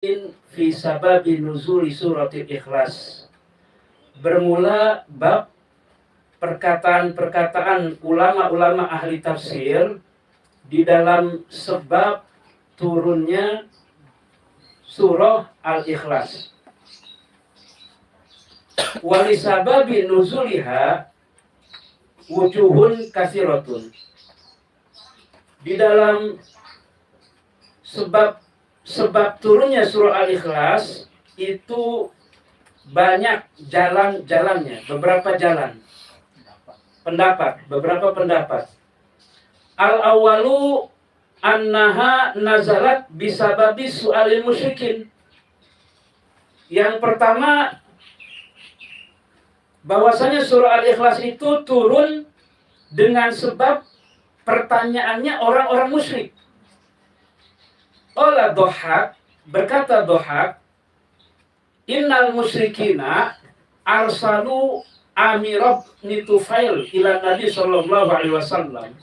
fi sababi nuzuli suratil Ikhlas. Bermula bab perkataan-perkataan ulama-ulama ahli tafsir di dalam sebab turunnya surah Al-Ikhlas. Walisababi nuzuliha wujuhun kasiratun. Di dalam sebab turunnya surah Al-Ikhlas itu banyak jalan-jalannya, beberapa jalan. Beberapa pendapat. Al-awwalu annaha nazalat bisababi su'alil musyrikin. Yang pertama, bahwasanya surah Al-Ikhlas itu turun dengan sebab pertanyaannya orang-orang musyrik. Qala Dhahhak, berkata Dhahhak, innal musyrikina arsalu Amirab Nitufail ila Nabi sallallahu alaihi wasallam.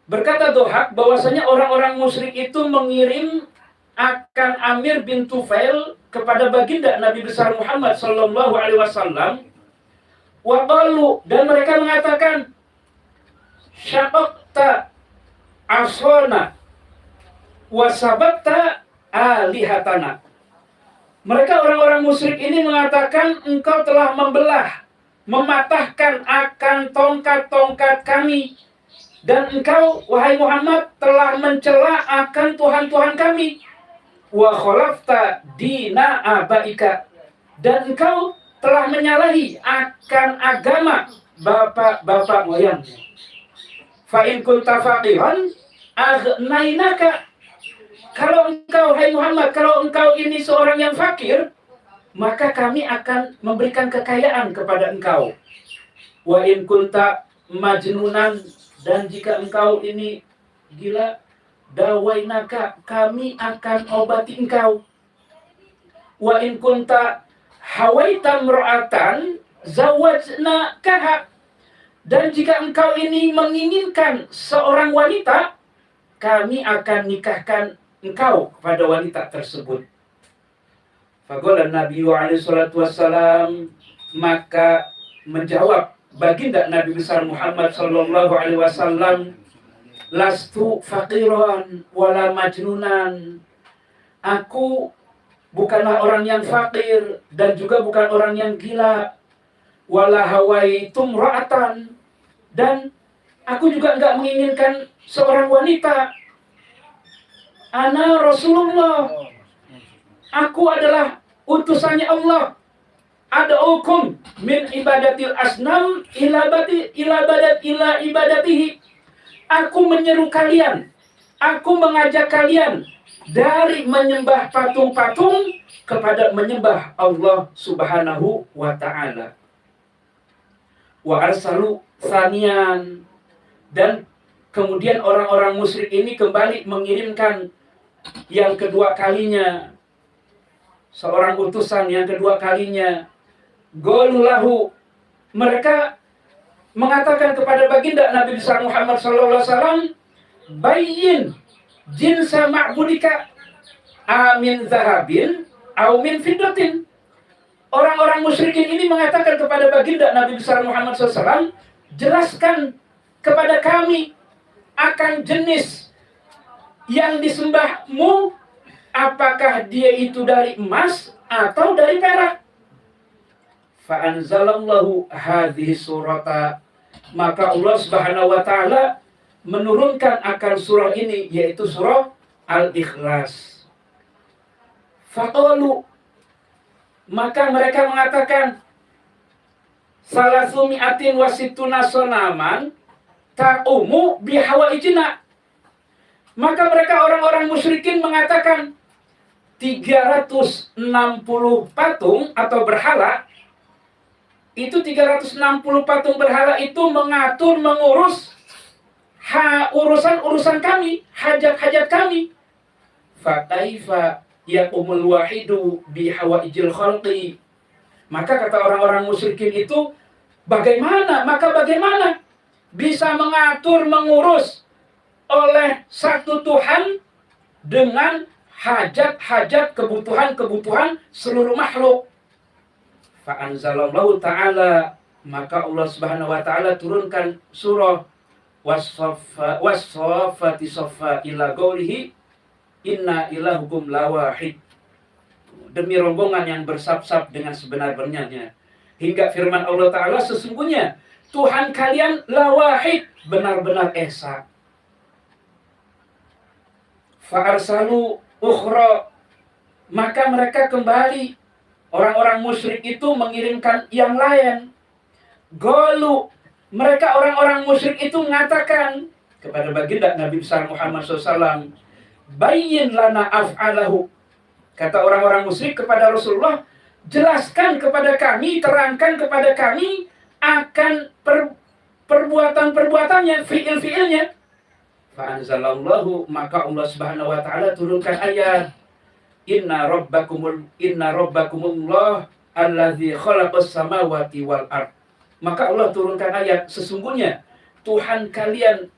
Berkata Dhahhak bahwasanya orang-orang musyrik itu mengirim akan Amir bin Tufail kepada baginda Nabi besar Muhammad sallallahu alaihi wasallam. Wa qalu, dan mereka mengatakan, syaqaqta asona wa sabatta alihatana. Mereka orang-orang musyrik ini mengatakan, engkau telah mematahkan akan tongkat-tongkat kami, dan engkau, wahai Muhammad, telah mencela akan Tuhan-Tuhan kami. Wa khalafta dina abaika, dan engkau telah menyalahi akan agama bapak-bapak moyangmu. Fa in kunta faqihan aghnainaka. Kalau engkau, hai Muhammad, kalau engkau ini seorang yang fakir, maka kami akan memberikan kekayaan kepada engkau. Wa in kunta majnunan, dan jika engkau ini gila, dawainaka, kami akan obati engkau. Wa in kunta hawaita mra'atan zawajnakaha, dan jika engkau ini menginginkan seorang wanita, kami akan nikahkan engkau kepada wanita tersebut. Faqala Nabi alaihi salatu wassalam, maka menjawab baginda Nabi besar Muhammad sallallahu alaihi wasallam, lastu faqiran wala majnunan. Aku bukanlah orang yang fakir dan juga bukan orang yang gila. Wala hawaitum ra'atan, dan aku juga enggak menginginkan seorang wanita. Ana Rasulullah, aku adalah utusannya Allah. Ad'ukum min ibadatil asnam ila ibadatihi. Aku menyeru kalian, aku mengajak kalian dari menyembah patung-patung kepada menyembah Allah Subhanahu wa ta'ala. Wa arsalu thaniyan, dan kemudian orang-orang musyrik ini kembali mengirimkan yang kedua kalinya, seorang utusan yang kedua kalinya. Qalulahu, mereka mengatakan kepada baginda Nabi besar Muhammad sallallahu alaihi wasallam, bayyin jinsa ma'budika amin zahabin au min fiddatin. Orang-orang musyrikin ini mengatakan kepada baginda Nabi besar Muhammad SAW, jelaskan kepada kami akan jenis yang disembahmu, apakah dia itu dari emas atau dari perak. Fa'anzalallahu hadhihi surata, maka Allah Subhanahu wa ta'ala menurunkan akan surah ini, yaitu surah Al-Ikhlas. Faqalu, maka mereka mengatakan, salasumi'atin wasittuna sonaman taqumu bihawaijina. Maka mereka orang-orang musyrikin mengatakan 360 patung atau berhala, itu 360 patung berhala itu mengatur, mengurus urusan kami, hajat-hajat kami. Fa kaifa yaqumul wahidu bihawaijil khalqi. Maka kata orang-orang musyrikin itu, bagaimana bisa mengatur, mengurus oleh satu Tuhan dengan hajat-hajat, kebutuhan-kebutuhan seluruh makhluk. Fa'anzalallahu ta'ala, maka Allah Subhanahu wa taala turunkan surah wassaffati saffa ila qaulihi inna ilahukum lawahid. Demi rombongan yang bersap-sap dengan sebenar-benarnya. Hingga firman Allah Ta'ala, sesungguhnya Tuhan kalian lawahid, benar-benar esa. Fa'arsalu ukhra, maka mereka kembali. Orang-orang musyrik itu mengirimkan yang lain. Golu, mereka orang-orang musyrik itu mengatakan kepada baginda Nabi besar Muhammad SAW, bayyin lana af'alahu. Kata orang-orang musyrik kepada Rasulullah, jelaskan kepada kami, terangkan kepada kami akan perbuatan-perbuatannya, fi'il-fi'ilnya. Fa'anzalallahu, maka Allah Subhanahu wa taala turunkan ayat, Inna rabbakumullah allazi khalaqas samawati wal ard. Maka Allah turunkan ayat, sesungguhnya Tuhan kalian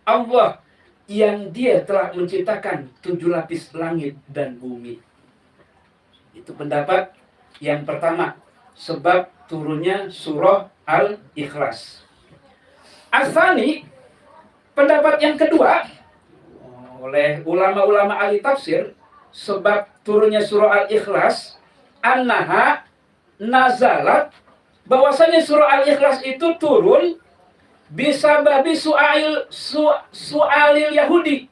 Allah yang Dia telah menciptakan 7 lapis langit dan bumi. Itu pendapat yang pertama, sebab turunnya surah Al-Ikhlas. Asani, pendapat yang kedua oleh ulama-ulama ahli tafsir, sebab turunnya surah Al-Ikhlas, annaha nazalat, bahwasanya surah Al-Ikhlas itu turun bisa babi su'alil Yahudi.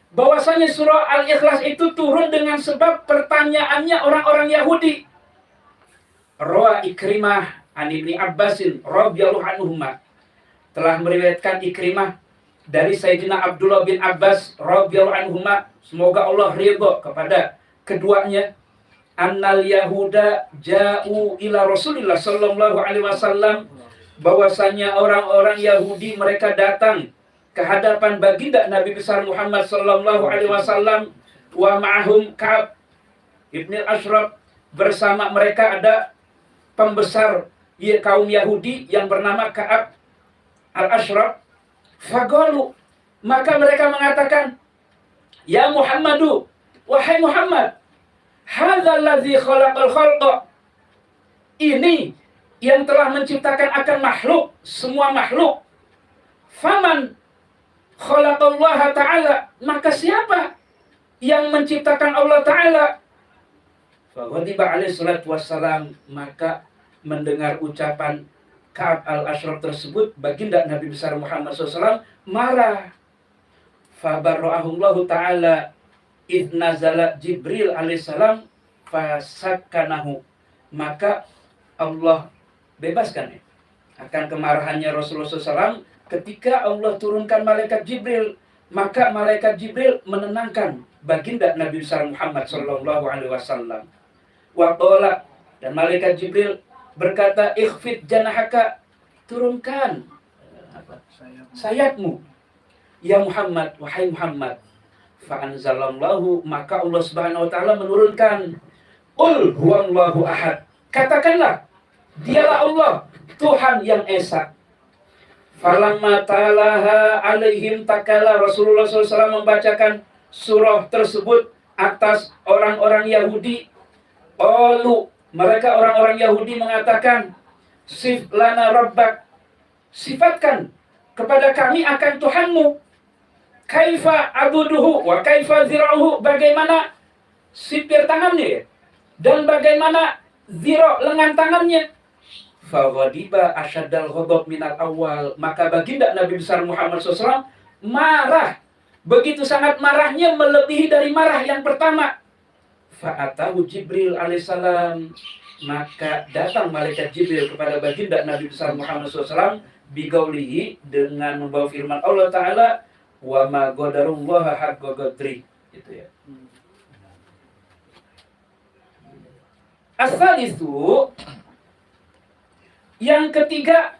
Bahwasanya surah Al-Ikhlas itu turun dengan sebab pertanyaannya orang-orang Yahudi. Rawa Ikrimah an Ibni Abbasin radhiyallahu anhuma, telah meriwayatkan Ikrimah dari Sayyidina Abdullah bin Abbas radhiyallahu anhuma, semoga Allah ridha kepada keduanya, annal yahuda ja'u ila Rasulillah sallallahu alaihi wasallam, bahwasanya orang-orang Yahudi mereka datang ke hadapan baginda Nabi besar Muhammad sallallahu alaihi wasallam, wa ma'ahum Ka'ab ibn al-Ashraf, bersama mereka ada pembesar kaum Yahudi yang bernama Ka'ab al-Ashraf. Faqalu, maka mereka mengatakan, ya Muhammadu, wahai Muhammad, hadzal ladzi khalaqal khalqa, ini yang telah menciptakan akan makhluk, semua makhluk. Faman khalaqallaha ta'ala, maka siapa yang menciptakan Allah Ta'ala? Faghadiba alaihi salatu wassalam, maka mendengar ucapan Ka'ab al-Ashraf tersebut, baginda Nabi besar Muhammad SAW marah. Fabarra'ahullahu ta'ala idh nazala Jibril alaihissalam fasakkanahu, maka Allah bebaskan akan kemarahannya Rasulullah SAW ketika Allah turunkan malaikat Jibril. Maka malaikat Jibril menenangkan baginda Nabi besar Muhammad SAW. Wa qala, dan malaikat Jibril berkata, ikhfid janahaka, turunkan sayapmu ya Muhammad, wahai Muhammad. Fa'anzalallahu, maka Allah Subhanahu wa taala menurunkan, qul huwallahu ahad, katakanlah dialah Allah, Tuhan yang esa. Falamma talaha alaihim takala, Rasulullah SAW membacakan surah tersebut atas orang-orang Yahudi. Qalu, mereka orang-orang Yahudi mengatakan, sif lana rabbak, sifatkan kepada kami akan Tuhanmu. Kaifa abuduhu wa kaifa zira'uhu, bagaimana sipir tangannya dan bagaimana zira' lengan tangannya. Faghadiba asyaddal ghadab minal awal, maka baginda Nabi besar Muhammad SAW marah, begitu sangat marahnya melebihi dari marah yang pertama. Fa'atahu Jibril alaihissalam, maka datang malaikat Jibril kepada baginda Nabi besar Muhammad SAW bigaulihi, dengan membawa firman Allah Ta'ala, wa ma qadarullaha haqqa qadri, gitu ya. As-salisu, yang ketiga,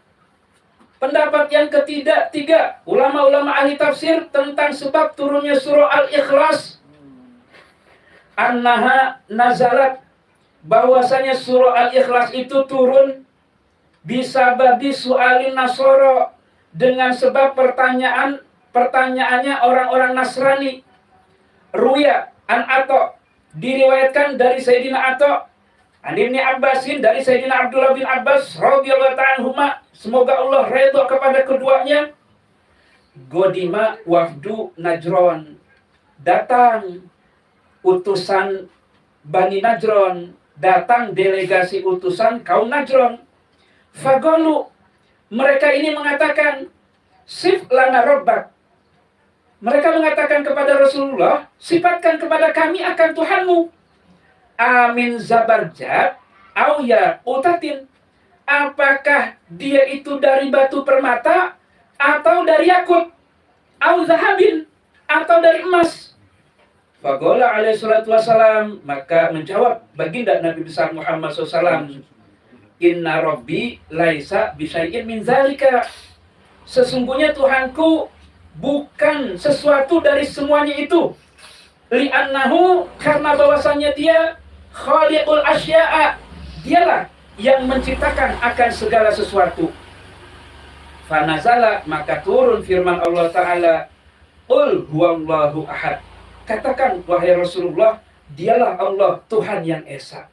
pendapat yang ketiga, ulama-ulama ahli tafsir tentang sebab turunnya surah Al-Ikhlas, annaha nazalat, bahwasanya surah Al-Ikhlas itu turun bisababi su'alin nasoro, dengan sebab pertanyaannya orang-orang Nasrani. Ruya, An Atha, diriwayatkan dari Sayyidina Atha, an Ibni Abbasin, dari Sayyidina Abdullah bin Abbas radhiyallahu ta'ala anhuma, semoga Allah redha kepada keduanya. Godima wafdu Najron, datang utusan Bani Najron, datang delegasi utusan kaum Najron. Fagolu, mereka ini mengatakan, sif lana rabbak. Mereka mengatakan kepada Rasulullah, sifatkan kepada kami akan Tuhanmu. Amin zabarjad, au ya utatin. Apakah dia itu dari batu permata, atau dari yakut, au zahabin, atau dari emas? Faqala alaihi salatu wassalam, maka menjawab baginda Nabi besar Muhammad SAW, inna rabbi laisa bisyai'in min zalika. Sesungguhnya Tuhanku bukan sesuatu dari semuanya itu. Li'annahu, karena bahwasannya dia khaliqul asya'a, dialah yang menciptakan akan segala sesuatu. Fanazala, maka turun firman Allah Ta'ala, qul huwallahu ahad. Katakan wahai Rasulullah, dialah Allah Tuhan yang Esa.